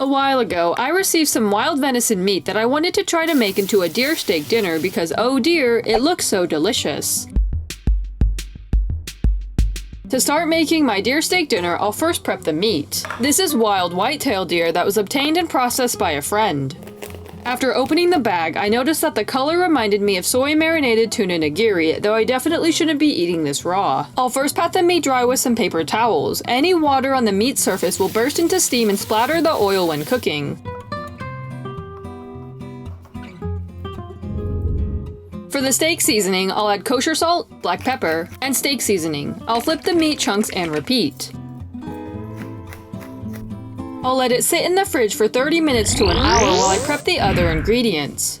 A while ago, I received some wild venison meat that I wanted to try to make into a deer steak dinner because, oh dear, it looks so delicious. To start making my deer steak dinner, I'll first prep the meat. This is wild whitetail deer that was obtained and processed by a friend. After opening the bag, I noticed that the color reminded me of soy-marinated tuna nigiri, though I definitely shouldn't be eating this raw. I'll first pat the meat dry with some paper towels. Any water on the meat surface will burst into steam and splatter the oil when cooking. For the steak seasoning, I'll add kosher salt, black pepper, and steak seasoning. I'll flip the meat chunks and repeat. I'll let it sit in the fridge for 30 minutes to an hour while I prep the other ingredients.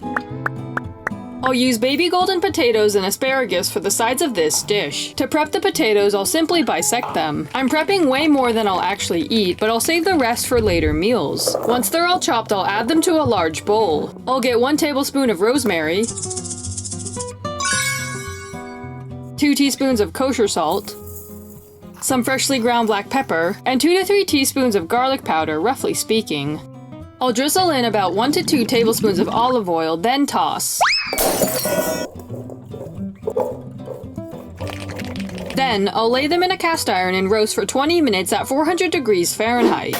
I'll use baby golden potatoes and asparagus for the sides of this dish. To prep the potatoes, I'll simply bisect them. I'm prepping way more than I'll actually eat, but I'll save the rest for later meals. Once they're all chopped, I'll add them to a large bowl. I'll get 1 tablespoon of rosemary, 2 teaspoons of kosher salt, some freshly ground black pepper, and 2 to 3 teaspoons of garlic powder, roughly speaking. I'll drizzle in about 1 to 2 tablespoons of olive oil, then toss. Then, I'll lay them in a cast iron and roast for 20 minutes at 400 degrees Fahrenheit.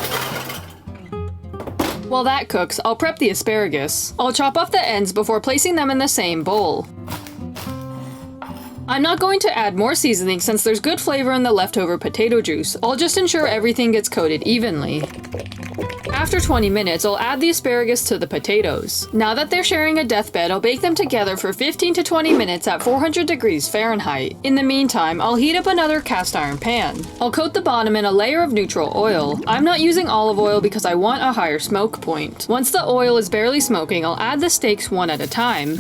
While that cooks, I'll prep the asparagus. I'll chop off the ends before placing them in the same bowl. I'm not going to add more seasoning since there's good flavor in the leftover potato juice. I'll just ensure everything gets coated evenly. After 20 minutes, I'll add the asparagus to the potatoes. Now that they're sharing a deathbed, I'll bake them together for 15 to 20 minutes at 400 degrees Fahrenheit. In the meantime, I'll heat up another cast iron pan. I'll coat the bottom in a layer of neutral oil. I'm not using olive oil because I want a higher smoke point. Once the oil is barely smoking, I'll add the steaks one at a time.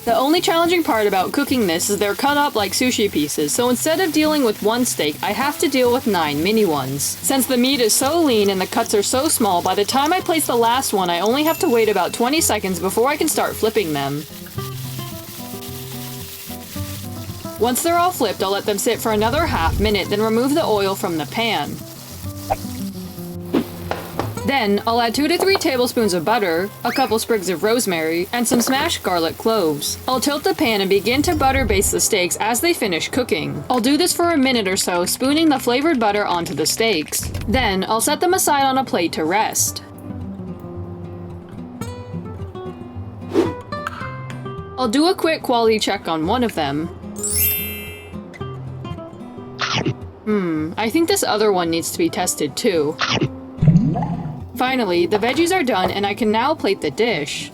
The only challenging part about cooking this is they're cut up like sushi pieces, so instead of dealing with one steak, I have to deal with 9 mini ones. Since the meat is so lean and the cuts are so small, by the time I place the last one, I only have to wait about 20 seconds before I can start flipping them. Once they're all flipped, I'll let them sit for another half minute, then remove the oil from the pan. Then, I'll add 2 to 3 tablespoons of butter, a couple sprigs of rosemary, and some smashed garlic cloves. I'll tilt the pan and begin to butter baste the steaks as they finish cooking. I'll do this for a minute or so, spooning the flavored butter onto the steaks. Then, I'll set them aside on a plate to rest. I'll do a quick quality check on one of them. I think this other one needs to be tested too. Finally, the veggies are done and I can now plate the dish.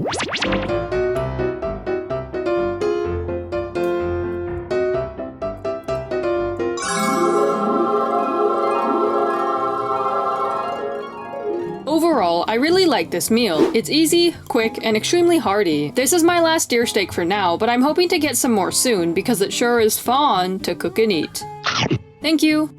Overall, I really like this meal. It's easy, quick, and extremely hearty. This is my last deer steak for now, but I'm hoping to get some more soon because it sure is fun to cook and eat. Thank you!